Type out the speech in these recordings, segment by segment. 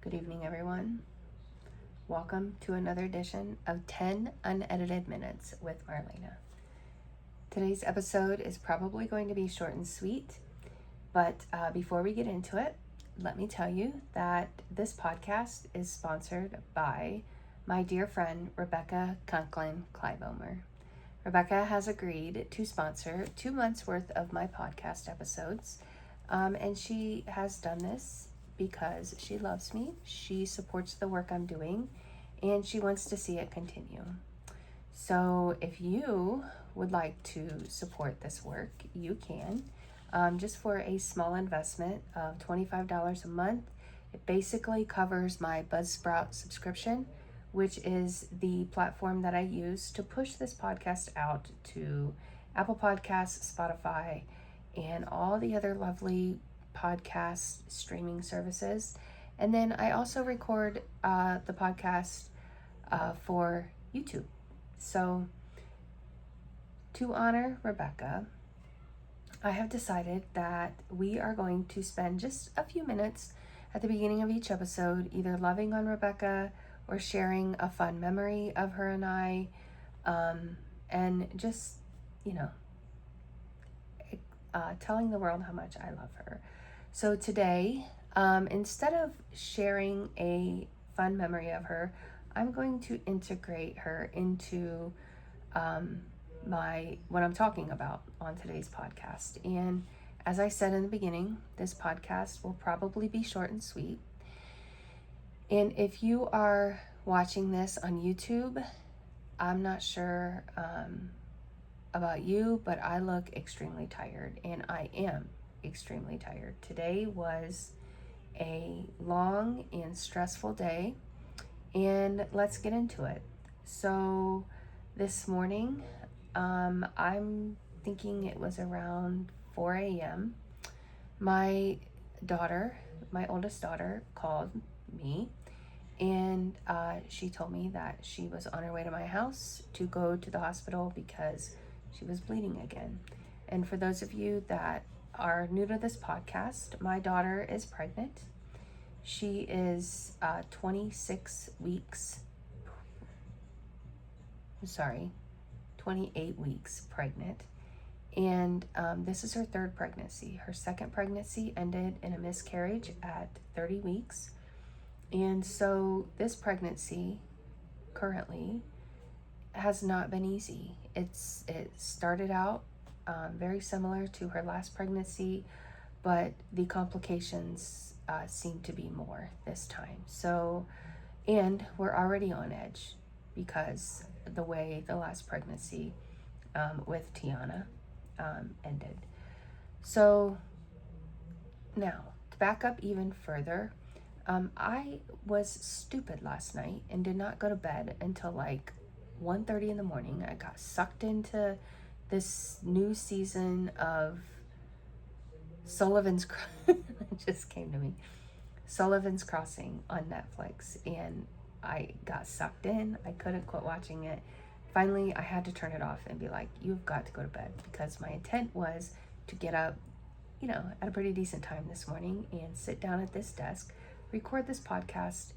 Good evening, everyone. Welcome to another edition of 10 Unedited Minutes with Marlena. Today's episode is probably going to be short and sweet, but before we get into it, let me tell you that this podcast is sponsored by my dear friend, Rebbeca Conklin-Kleibomer. Rebbeca has agreed to sponsor 2 months worth of my podcast episodes, and she has done this because she loves me, she supports the work I'm doing, and she wants to see it continue. So if you would like to support this work, you can. Just for a small investment of $25 a month. It basically covers my Buzzsprout subscription, which is the platform that I use to push this podcast out to Apple Podcasts, Spotify, and all the other lovely podcast streaming services. And then I also record the podcast for YouTube. So to honor Rebbeca, I have decided that we are going to spend just a few minutes at the beginning of each episode either loving on Rebbeca or sharing a fun memory of her and I, and just, telling the world how much I love her. So today, instead of sharing a fun memory of her, I'm going to integrate her into what I'm talking about on today's podcast. And as I said in the beginning, this podcast will probably be short and sweet. And if you are watching this on YouTube, I'm not sure about you, but I look extremely tired, and I am extremely tired. Today was a long and stressful day, and let's get into it. So this morning, I'm thinking it was around 4 a.m. My oldest daughter, called me, and she told me that she was on her way to my house to go to the hospital because she was bleeding again. And for those of you that are new to this podcast, my daughter is pregnant. She is 28 weeks pregnant. And this is her third pregnancy. Her second pregnancy ended in a miscarriage at 30 weeks. And so this pregnancy currently has not been easy. It started out very similar to her last pregnancy, but the complications seem to be more this time. So, and we're already on edge because the way the last pregnancy with Tiana ended. So now, to back up even further, I was stupid last night and did not go to bed until like 1:30 in the morning. I got sucked into this new season of Sullivan's it just came to me. Sullivan's Crossing on Netflix, and I got sucked in. I couldn't quit watching it. Finally, I had to turn it off and be like, you've got to go to bed, because my intent was to get up, at a pretty decent time this morning and sit down at this desk, record this podcast,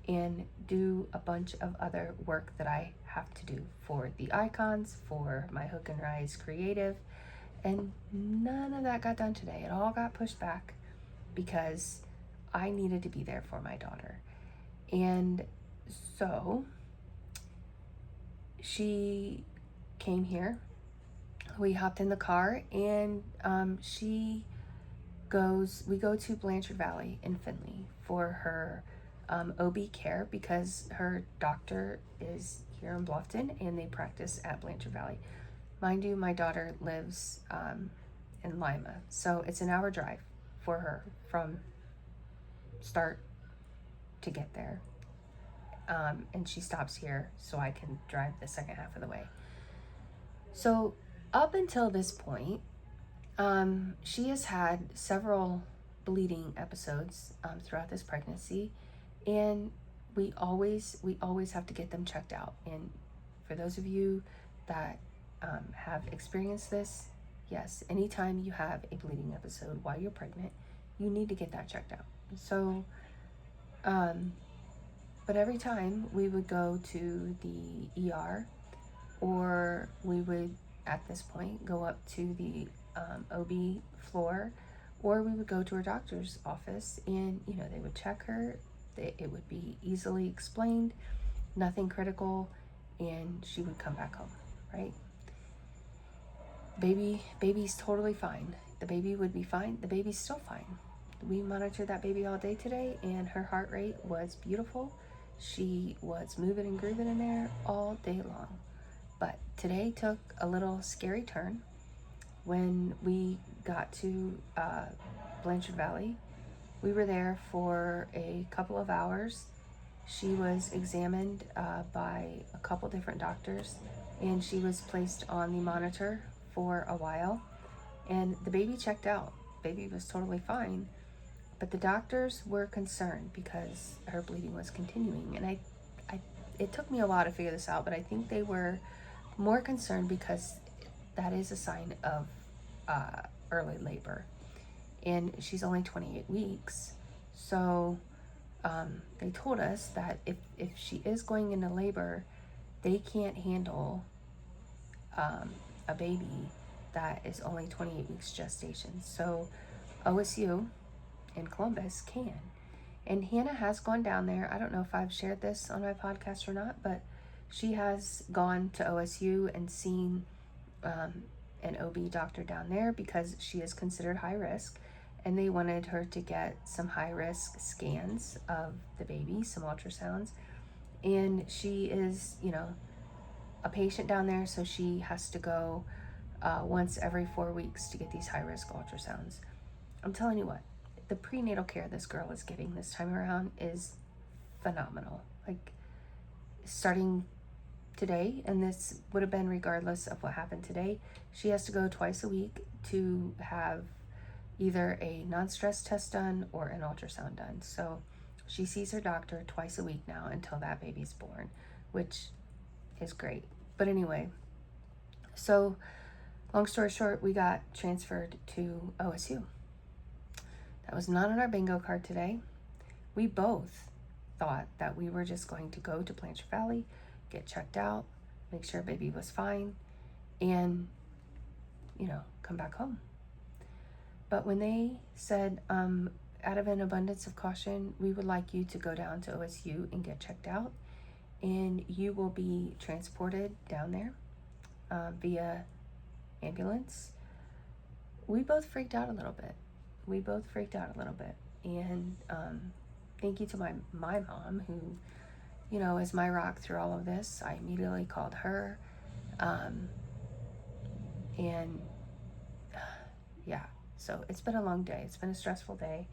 and do a bunch of other work that I have to do for the icons, for my Hook and Rise creative. And none of that got done today. It all got pushed back because I needed to be there for my daughter. And so she came here. We hopped in the car, and we go to Blanchard Valley in Findlay for her OB care, because her doctor is here in Bluffton and they practice at Blanchard Valley. Mind you, my daughter lives in Lima, so it's an hour drive for her from start to get there. And she stops here so I can drive the second half of the way. So up until this point, she has had several bleeding episodes throughout this pregnancy, and we always have to get them checked out. And for those of you that have experienced this, yes, anytime you have a bleeding episode while you're pregnant, you need to get that checked out. So But every time we would go to the ER, or we would, at this point, go up to the OB floor, or we would go to her doctor's office, and they would check her. It would be easily explained, nothing critical, and she would come back home, right? Baby's totally fine. The baby would be fine. The baby's still fine. We monitored that baby all day today, and her heart rate was beautiful. She was moving and grooving in there all day long. But today took a little scary turn when we got to Blanchard Valley. We were there for a couple of hours. She was examined by a couple different doctors, and she was placed on the monitor for a while. And the baby checked out. Baby was totally fine. But the doctors were concerned because her bleeding was continuing. And it took me a while to figure this out, but I think they were more concerned because that is a sign of early labor. And she's only 28 weeks. So they told us that if she is going into labor, they can't handle a baby that is only 28 weeks gestation. So OSU in Columbus can. And Hannah has gone down there. I don't know if I've shared this on my podcast or not, but she has gone to OSU and seen an OB doctor down there because she is considered high risk, and they wanted her to get some high risk scans of the baby, some ultrasounds. And she is, a patient down there, so she has to go once every 4 weeks to get these high risk ultrasounds. I'm telling you what, the prenatal care this girl is getting this time around is phenomenal. Like, starting today, and this would have been regardless of what happened today, she has to go twice a week to have either a non-stress test done or an ultrasound done. So she sees her doctor twice a week now until that baby's born, which is great. But anyway, so long story short, we got transferred to OSU. That was not on our bingo card today. We both thought that we were just going to go to Blanchard Valley, get checked out, make sure baby was fine, and come back home. But when they said, out of an abundance of caution, we would like you to go down to OSU and get checked out, and you will be transported down there via ambulance, we both freaked out a little bit. And thank you to my mom, who is my rock through all of this. I immediately called her, and yeah, so it's been a long day. It's been a stressful day,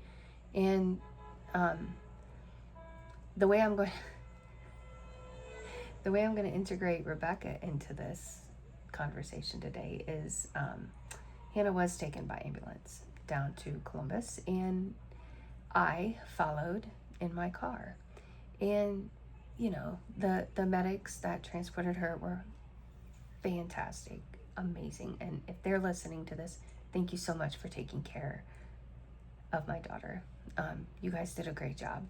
and the way I'm going to integrate Rebecca into this conversation today is Hannah was taken by ambulance down to Columbus, and I followed in my car. And the medics that transported her were fantastic, amazing. And if they're listening to this, thank you so much for taking care of my daughter. You guys did a great job.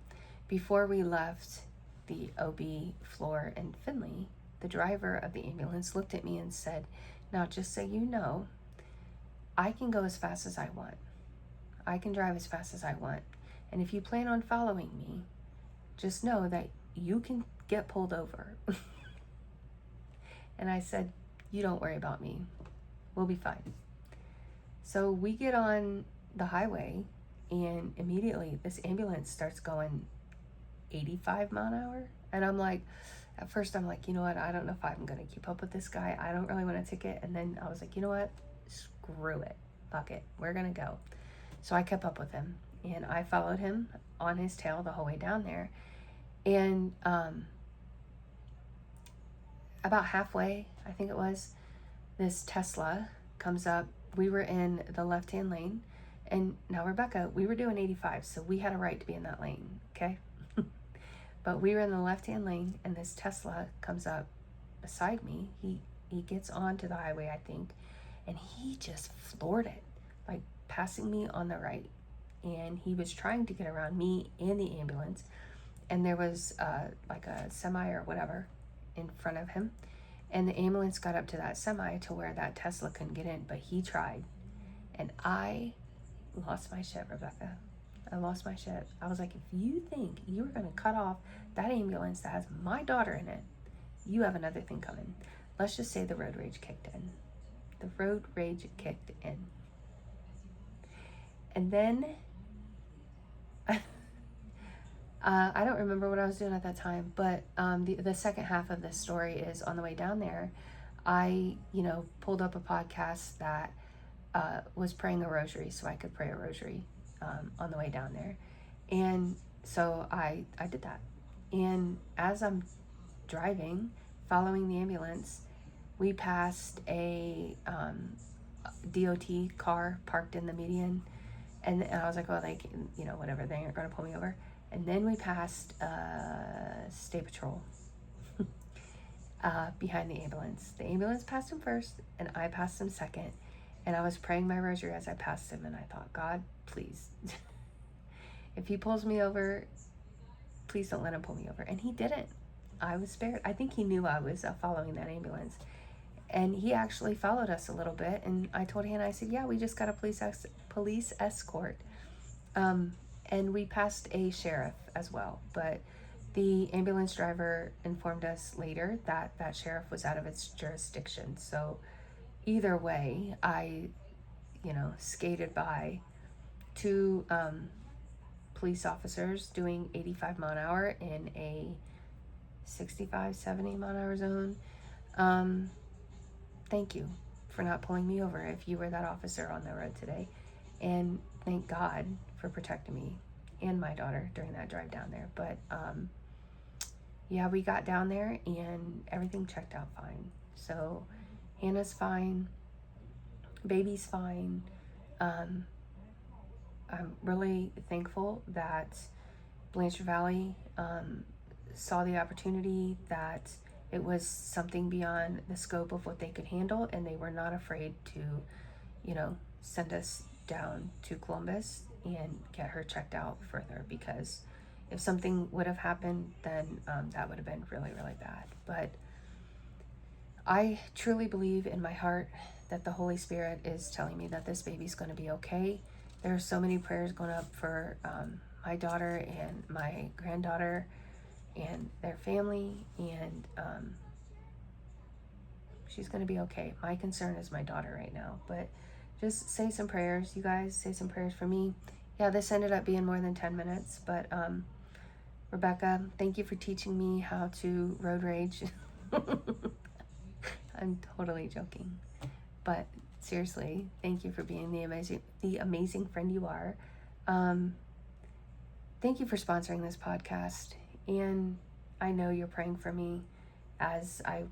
Before we left the OB floor in Findlay, the driver of the ambulance looked at me and said, "Now, just so you know, I can go as fast as I want. I can drive as fast as I want. And if you plan on following me, just know that you can get pulled over." And I said, "You don't worry about me. We'll be fine." So we get on the highway, and immediately this ambulance starts going 85 mile an hour. And at first I'm like, you know what? I don't know if I'm going to keep up with this guy. I don't really want a ticket. And then I was like, you know what? Screw it. Fuck it. We're going to go. So I kept up with him, and I followed him on his tail the whole way down there. And about halfway, I think it was, this Tesla comes up. We were in the left-hand lane, and now Rebecca, we were doing 85, so we had a right to be in that lane, okay? But we were in the left-hand lane, and this Tesla comes up beside me. He gets onto the highway, I think, and he just floored it, like passing me on the right. And he was trying to get around me and the ambulance. and there was like a semi or whatever in front of him, and the ambulance got up to that semi to where that Tesla couldn't get in, but he tried. And I lost my shit, Rebecca. I lost my shit. I was like, if you think you're going to cut off that ambulance that has my daughter in it, you have another thing coming. Let's just say the road rage kicked in. The road rage kicked in. And then, I don't remember what I was doing at that time, but the second half of this story is on the way down there. I, pulled up a podcast that was praying a rosary so I could pray a rosary on the way down there. And so I did that. And as I'm driving, following the ambulance, we passed a DOT car parked in the median. And I was like, well, whatever, they aren't going to pull me over. And then we passed State Patrol behind the ambulance. The ambulance passed him first, and I passed him second. And I was praying my rosary as I passed him, and I thought, God, please, if he pulls me over, please don't let him pull me over. And he didn't. I was spared. I think he knew I was following that ambulance. And he actually followed us a little bit. And I told Hannah, I said, yeah, we just got a police escort. And we passed a sheriff as well. But the ambulance driver informed us later that that sheriff was out of its jurisdiction. So either way, I, skated by two police officers doing 85 mile an hour in a 65, 70 mile an hour zone. Thank you for not pulling me over if you were that officer on the road today. And thank God for protecting me and my daughter during that drive down there. But yeah, we got down there and everything checked out fine. So Hannah's fine, baby's fine. I'm really thankful that Blanchard Valley saw the opportunity, that it was something beyond the scope of what they could handle, and they were not afraid to, send us down to Columbus and get her checked out further, because if something would have happened, then that would have been really, really bad. But I truly believe in my heart that the Holy Spirit is telling me that this baby's going to be okay. There are so many prayers going up for my daughter and my granddaughter and their family, and she's going to be okay. My concern is my daughter right now, but just say some prayers, you guys. Say some prayers for me. Yeah, this ended up being more than 10 minutes, but Rebecca, thank you for teaching me how to road rage. I'm totally joking, but seriously, thank you for being the amazing friend you are. Thank you for sponsoring this podcast, and I know you're praying for me as I,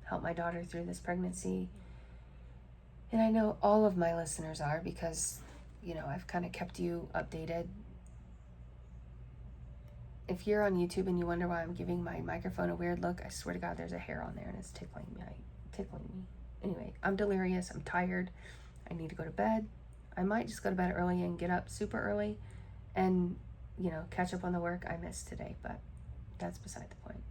help my daughter through this pregnancy. And I know all of my listeners are, because, I've kind of kept you updated. If you're on YouTube and you wonder why I'm giving my microphone a weird look, I swear to God, there's a hair on there and it's tickling me. Anyway, I'm delirious. I'm tired. I need to go to bed. I might just go to bed early and get up super early and, catch up on the work I missed today, but that's beside the point.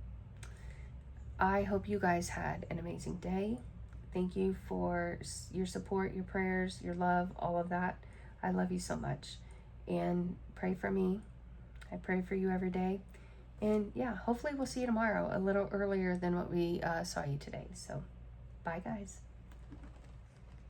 I hope you guys had an amazing day. Thank you for your support, your prayers, your love, all of that. I love you so much. And pray for me. I pray for you every day. And yeah, hopefully we'll see you tomorrow a little earlier than what we saw you today. So bye, guys.